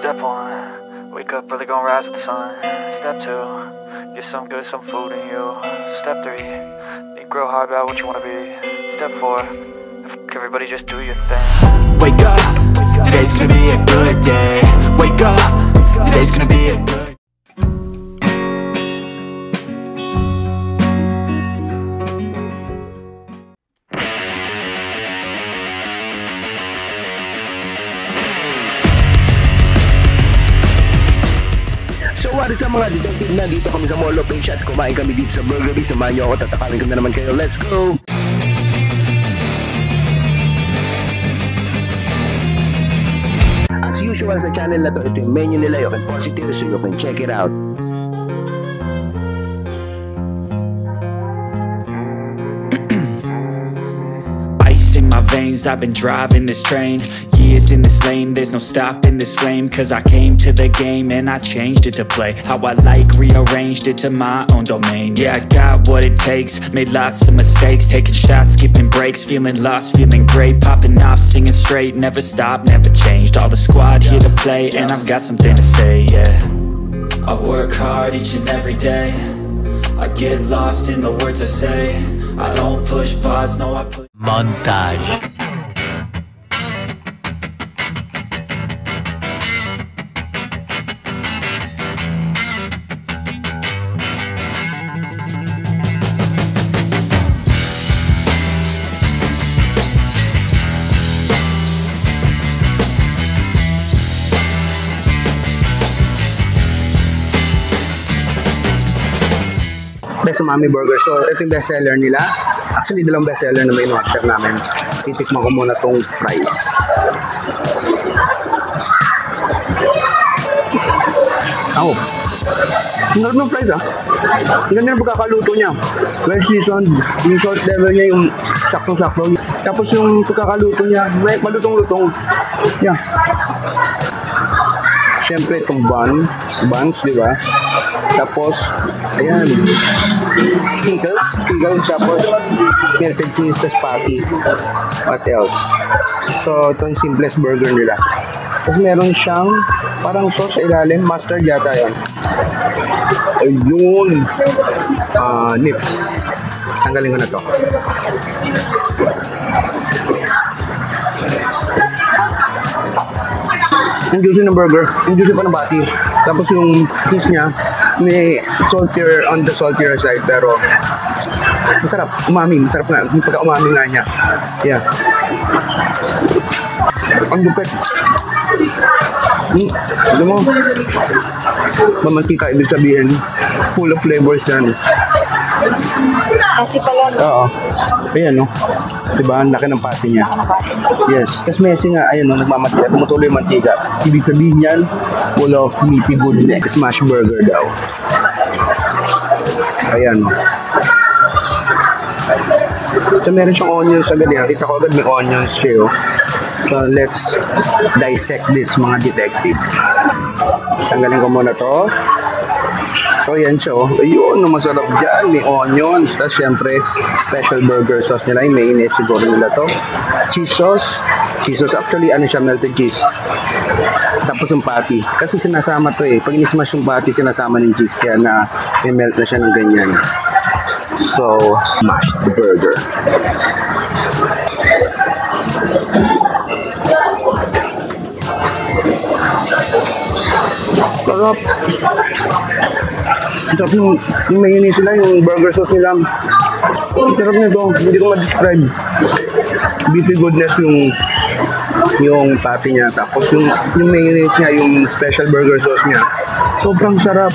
Step 1, wake up early, gonna rise with the sun. Step 2, get some good, some food in you. Step 3, think real hard about what you wanna be. Step 4, everybody just do your thing. Wake up, today's gonna be a good day. Wake up, today's gonna be a good. So what is up mga detective, nandito kami sa Mall of Asia at kumain kami dito sa Burger Bee. Samahan nyo ako, tatakawin ko na naman kayo. Let's go! As usual sa channel na to, ito yung menu nila, you can positive, so you can check it out. In my veins, I've been driving this train. Years in this lane, there's no stopping this flame. Cause I came to the game and I changed it to play how I like, rearranged it to my own domain. Yeah, I got what it takes, made lots of mistakes, taking shots, skipping breaks, feeling lost, feeling great, popping off, singing straight, never stopped, never changed. All the squad here to play and I've got something to say, yeah. I work hard each and every day, I get lost in the words I say. I don't push pause, no I put montage. Best Umami Burger. So, ito yung bestseller nila. Actually, dalawang bestseller na may in-order namin. Titikman ko muna tong fries. Oh. Ang sarap ng fries ah. Ang ganda na pagkakaluto niya. Well seasoned. Yung salt level niya yung sakto-sakto. Tapos yung pagkakaluto niya, may malutong-lutong. Yeah. Siyempre itong buns, di ba? Tapos, ayan, pickles, tapos melted cheese, tapos patty. What else? So, ito yung simplest burger nila. Tapos meron siyang parang sauce sa ilalim, mustard yata yan. Ayun! Nip. Tanggalin ko na to. Ang juicy ng burger, ang juicy pa ng patty. Tapos yung cheese niya, may saltier on the saltier side, pero masarap, umami, masarap nga, yung pagka-umami nga niya. Yeah. Ang lupit. Alam mo, mamantika, ibig sabihin, full of flavors yan. Kasi pala, no? Oo. Ayan, no? Diba? Ang laki ng patty niya. Yes. Kasi messy nga, ayan, no? Nagmamantika. Tumutuloy yung mantika. Ibig sabihin yan, full of meaty goodness. Smash burger daw. Ayan. So, meron siyang onions agad yan. Kita ko agad may onions siya, oh. So, let's dissect this, mga detective. Tanggalin ko muna to. So, yan siya, oh. Ayun, masarap dyan. May onions. Tapos, syempre, special burger sauce nila. Yung mayonnaise siguro nila to. Cheese sauce. Cheese sauce. Actually, ano siya, melted cheese. Tapos, yung patty. Kasi sinasama to, eh. Pag inismash yung patty, sinasama ng cheese. Kaya na, may melt na siya ng ganyan. So, mash the burger. Sarap. Sarap yung mayonnaise nila, yung burger sauce nila. Sarap nito, hindi ko ma-describe. Beefy goodness yung patty niya. Tapos yung mayonnaise niya, yung special burger sauce niya. Sobrang sarap.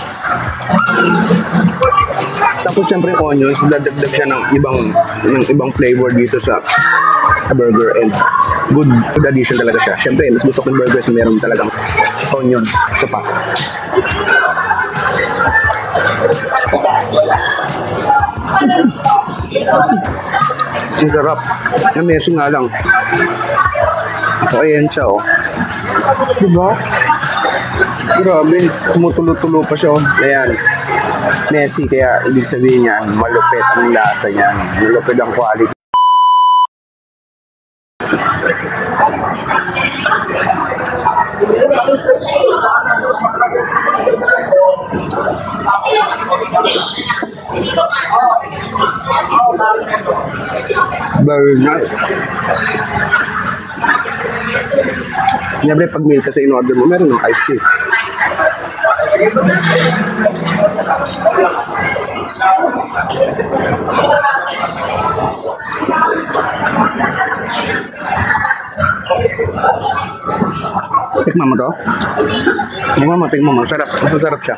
Tapos syempre yung onions, dadagdag siya ng ibang flavor dito sa burger, and good addition talaga siya. Syempre, mas gusto ko yung burgers na meron talagang onions. Ito pa. Ang sarap. Amazing nga lang. So, ayan siya, oh. Diba? Grabe. Tumutulo-tulo pa siya, oh. Ayan. Messy, kaya ibig sabihin niyan, malupit ang lasa niyan. Malupit ang quality. Very nice. Siyempre, pag milk kasi in-order mo, meron ng iced tea. Tikman mo to? Tikman mo. Masarap. Masarap siya.